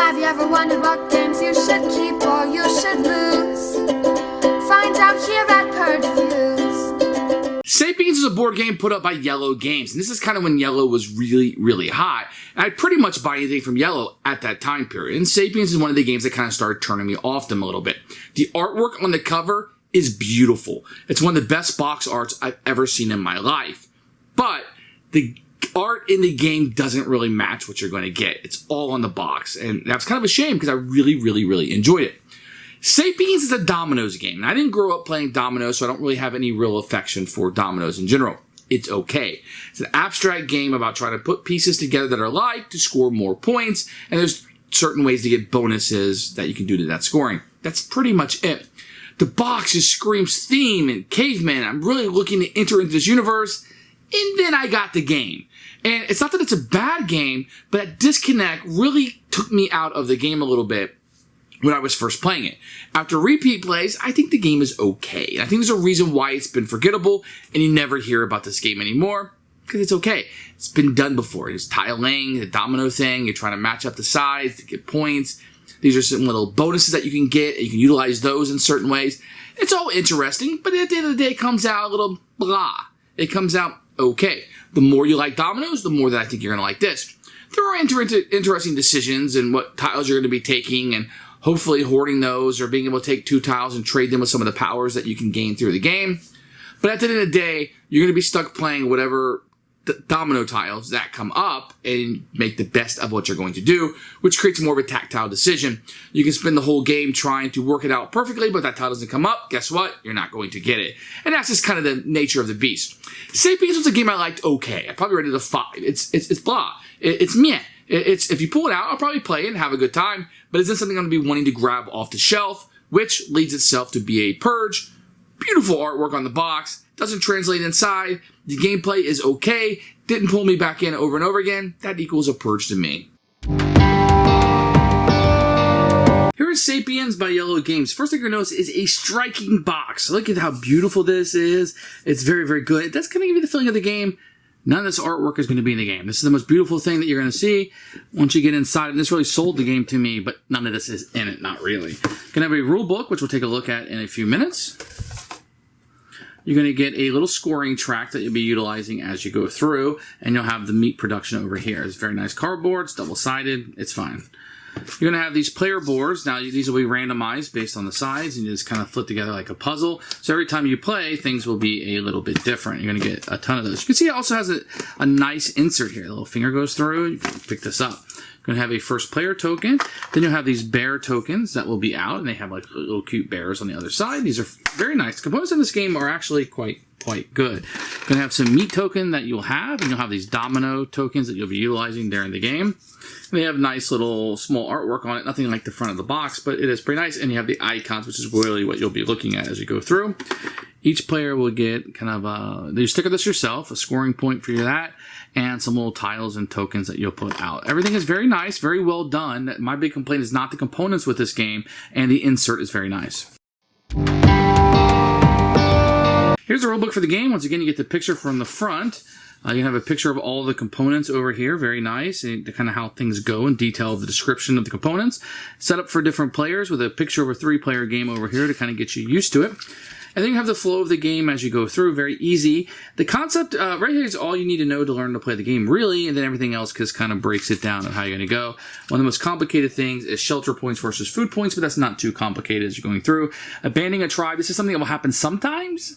Have you ever wondered what games you should keep or you should lose? Find out here at Purge Reviews. Sapiens is a board game put up by Yellow Games, and this is kind of when Yellow was really hot. And I pretty much buy anything from Yellow at that time period, and Sapiens is one of the games that kind of started turning me off them a little bit. The artwork on the cover is beautiful. It's one of the best box arts I've ever seen in my life. But the art in the game doesn't really match what you're going to get. It's all on the box, and that's kind of a shame because I really enjoyed it. Sapiens is a Dominoes game. I didn't grow up playing Dominoes, so I don't really have any real affection for Dominoes in general. It's okay. It's an abstract game about trying to put pieces together that are alike to score more points, and there's certain ways to get bonuses that you can do to that scoring. That's pretty much it. The box just screams theme and caveman. I'm really looking to enter into this universe, and then I got the game. And it's not that it's a bad game, but that disconnect really took me out of the game a little bit when I was first playing it. After repeat plays, I think the game is okay. I think there's a reason why it's been forgettable and you never hear about this game anymore, because it's okay. It's been done before. It's tile laying, the domino thing, you're trying to match up the sides to get points. These are some little bonuses that you can get, and you can utilize those in certain ways. It's all interesting, but at the end of the day, it comes out a little blah. It comes out okay. The more you like dominoes, the more that I think you're going to like this. There are interesting decisions and what tiles you're going to be taking, and hopefully hoarding those or being able to take 2 tiles and trade them with some of the powers that you can gain through the game. But at the end of the day, you're going to be stuck playing whatever domino tiles that come up and make the best of what you're going to do, which creates more of a tactile decision. You can spend the whole game trying to work it out perfectly, but if that tile doesn't come up, guess what? You're not going to get it. And that's just kind of the nature of the beast. Sapiens was a game I liked okay. I probably rated it a 5. It's blah. It's meh. If you pull it out, I'll probably play it and have a good time, but isn't something I'm going to be wanting to grab off the shelf, which leads itself to be a Purge. Beautiful artwork on the box. Doesn't translate inside. The gameplay is okay. Didn't pull me back in over and over again. That equals a Purge to me. Here is Sapiens by Yellow Games. First thing you're going to notice is a striking box. Look at how beautiful this is. It's very good. That's going to give you the feeling of the game. None of this artwork is going to be in the game. This is the most beautiful thing that you're going to see once you get inside. And this really sold the game to me, but none of this is in it. Not really. Going to have a rule book, which we'll take a look at in a few minutes. You're going to get a little scoring track that you'll be utilizing as you go through, and you'll have the meat production over here. It's very nice cardboard. It's double-sided. It's fine. You're going to have these player boards. Now, these will be randomized based on the sides, and you just kind of flip together like a puzzle. So every time you play, things will be a little bit different. You're going to get a ton of those. You can see it also has a nice insert here. The little finger goes through. You can pick this up. You're going to have a first player token. Then you'll have these bear tokens that will be out, and they have like little cute bears on the other side. These are very nice. The components in this game are actually quite good. You're going to have some meat token that you'll have, and you'll have these domino tokens that you'll be utilizing during the game. And they have nice little small artwork on it. Nothing like the front of the box, but it is pretty nice. And you have the icons, which is really what you'll be looking at as you go through. Each player will get kind of you sticker this yourself, a scoring point for that, and some little tiles and tokens that you'll put out. Everything is very nice, very well done. My big complaint is not the components with this game, and the insert is very nice. Here's the rulebook for the game. Once again, you get the picture from the front. You have a picture of all the components over here. Very nice. And kind of how things go and detail the description of the components. Set up for different players with a picture of a 3-player game over here to kind of get you used to it. And then you have the flow of the game as you go through. Very easy. The concept right here is all you need to know to learn to play the game, really. And then everything else just kind of breaks it down on how you're going to go. One of the most complicated things is shelter points versus food points, but that's not too complicated as you're going through. Abandoning a tribe. This is something that will happen sometimes.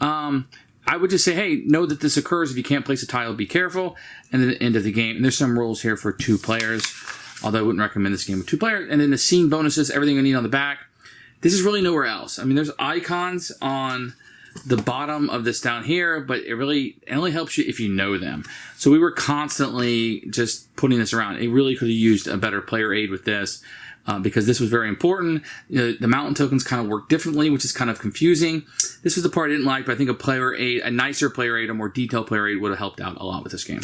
I would just say, hey, know that this occurs. If you can't place a tile, be careful. And then the end of the game. And there's some rules here for 2 players, although I wouldn't recommend this game with 2 players. And then the scene bonuses, everything you need on the back. This is really nowhere else. I mean, there's icons on the bottom of this down here, but it only helps you if you know them. So we were constantly just putting this around. It really could have used a better player aid with this. Because this was very important. The mountain tokens kind of work differently, which is kind of confusing. This was the part I didn't like, but I think a nicer player aid, a more detailed player aid would have helped out a lot with this game.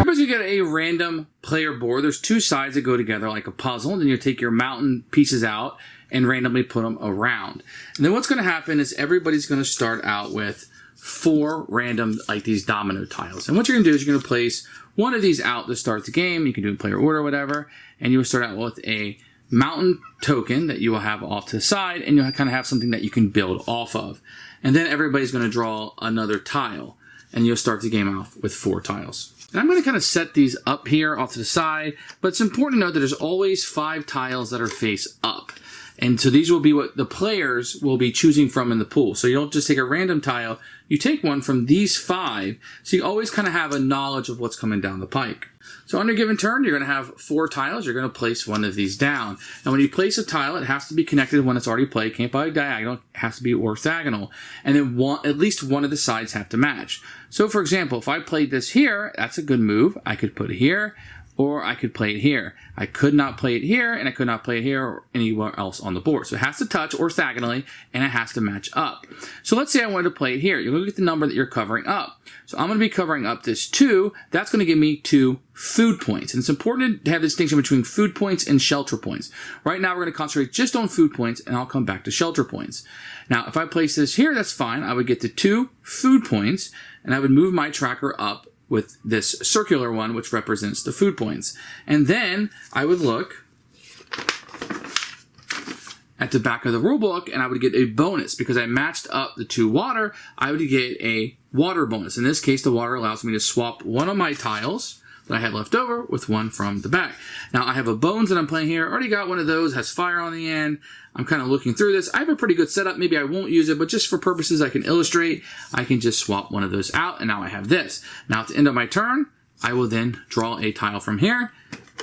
So you get a random player board. There's 2 sides that go together like a puzzle, and then you take your mountain pieces out and randomly put them around. And then what's going to happen is everybody's going to start out with 4 random, like these domino tiles. And what you're going to do is you're going to place one of these out to start the game. You can do in player order or whatever. And you will start out with a mountain token that you will have off to the side, and you'll kind of have something that you can build off of. And then everybody's going to draw another tile, and you'll start the game off with 4 tiles. And I'm going to kind of set these up here off to the side, but it's important to note that there's always 5 tiles that are face up. And so these will be what the players will be choosing from in the pool. So you don't just take a random tile, you take one from these 5, so you always kind of have a knowledge of what's coming down the pike. So on your given turn, you're going to have 4 tiles. You're going to place one of these down. And when you place a tile, it has to be connected when it's already played. Can't be diagonal. It has to be orthogonal. And then at least one of the sides have to match. So for example, if I played this here, that's a good move. I could put it here, or I could play it here. I could not play it here, and I could not play it here or anywhere else on the board. So it has to touch orthogonally, and it has to match up. So let's say I wanted to play it here. You're going to get the number that you're covering up. So I'm going to be covering up this 2. That's going to give me 2 food points. And it's important to have the distinction between food points and shelter points. Right now, we're going to concentrate just on food points, and I'll come back to shelter points. Now, if I place this here, that's fine. I would get the 2 food points, and I would move my tracker up with this circular one, which represents the food points. And then I would look at the back of the rule book, and I would get a bonus. Because I matched up the 2 water, I would get a water bonus. In this case, the water allows me to swap one of my tiles that I had left over with one from the back. Now, I have a bones that I'm playing here. I already got one of those, has fire on the end. I'm kind of looking through this. I have a pretty good setup. Maybe I won't use it, but just for purposes I can illustrate, I can just swap one of those out, and now I have this. Now, at the end of my turn, I will then draw a tile from here,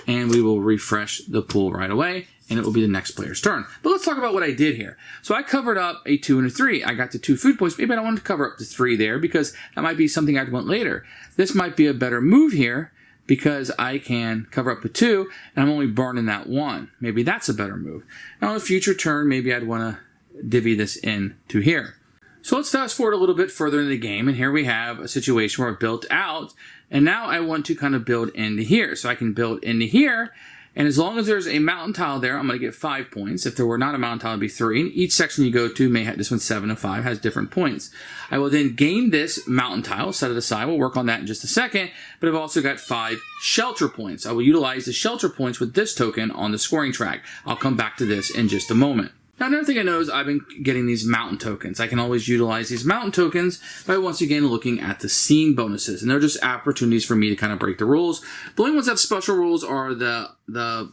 and we will refresh the pool right away, and it will be the next player's turn. But let's talk about what I did here. So I covered up a 2 and a 3. I got the 2 food points. Maybe I don't want to cover up the 3 there because that might be something I'd want later. This might be a better move here because I can cover up a 2 and I'm only burning that 1. Maybe that's a better move. Now on a future turn, maybe I'd want to divvy this in to here. So let's fast forward a little bit further in the game, and here we have a situation where I built out, and now I want to kind of build into here. So I can build into here, and as long as there's a mountain tile there, I'm going to get 5 points. If there were not a mountain tile, it'd be 3. And each section you go to may have, this one's 7 and 5, has different points. I will then gain this mountain tile, set it aside. We'll work on that in just a second. But I've also got 5 shelter points. I will utilize the shelter points with this token on the scoring track. I'll come back to this in just a moment. Now, another thing I know is I've been getting these mountain tokens. I can always utilize these mountain tokens by once again looking at the scene bonuses. And they're just opportunities for me to kind of break the rules. The only ones that have special rules are the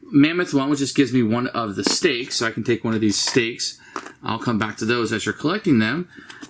mammoth one, which just gives me one of the stakes. So I can take one of these stakes. I'll come back to those as you're collecting them.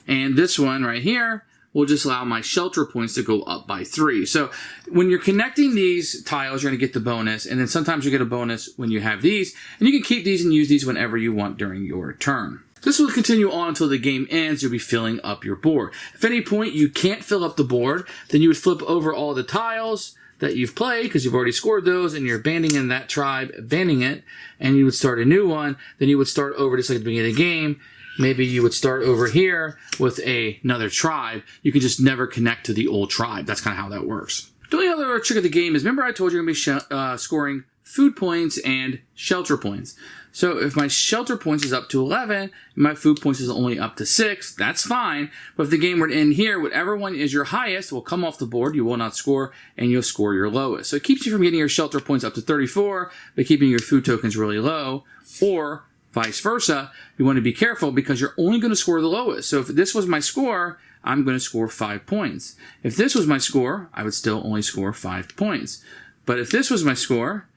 And this one right here will just allow my shelter points to go up by 3. So when you're connecting these tiles, you're going to get the bonus, and then sometimes you get a bonus when you have these, and you can keep these and use these whenever you want during your turn. This will continue on until the game ends. You'll be filling up your board. If at any point you can't fill up the board, then you would flip over all the tiles that you've played, because you've already scored those, and you're abandoning that tribe, abandoning it, and you would start a new one. Then you would start over just like at the beginning of the game. Maybe you would start over here with another tribe. You can just never connect to the old tribe. That's kind of how that works. The only other trick of the game is, remember I told you you're going to be scoring food points and shelter points. So if my shelter points is up to 11, and my food points is only up to 6, that's fine. But if the game were to end here, whatever one is your highest will come off the board. You will not score, and you'll score your lowest. So it keeps you from getting your shelter points up to 34, but keeping your food tokens really low, or vice versa. You want to be careful because you're only going to score the lowest. So if this was my score, I'm going to score 5 points. If this was my score, I would still only score 5 points. But if this was my score,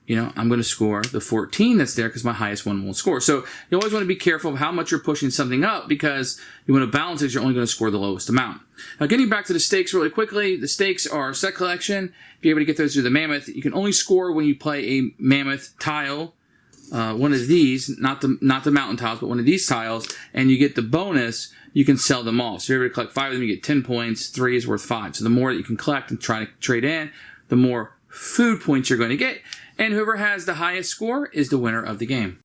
I'm going to score the 14 that's there because my highest one won't score. So you always want to be careful of how much you're pushing something up because you want to balance it. You're only going to score the lowest amount. Now, getting back to the stakes really quickly, the stakes are set collection. If you're able to get those through the mammoth, you can only score when you play a mammoth tile. One of these, not the mountain tiles, but one of these tiles, and you get the bonus, you can sell them all. So if you're able to collect 5 of them, you get 10 points, 3 is worth 5. So the more that you can collect and try to trade in, the more food points you're going to get. And whoever has the highest score is the winner of the game.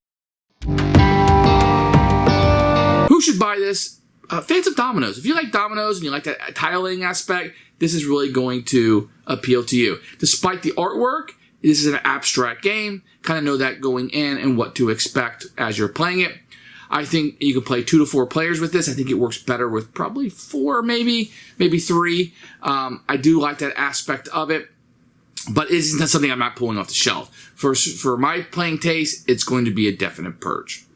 Who should buy this? Fans of Dominoes. If you like Dominoes and you like that tiling aspect, this is really going to appeal to you. Despite the artwork, this is an abstract game. Kind of know that going in and what to expect as you're playing it. I think you can play 2 to 4 players with this. I think it works better with probably 4, maybe 3. I do like that aspect of it, but it isn't something I'm not pulling off the shelf. For my playing taste, it's going to be a definite Purge.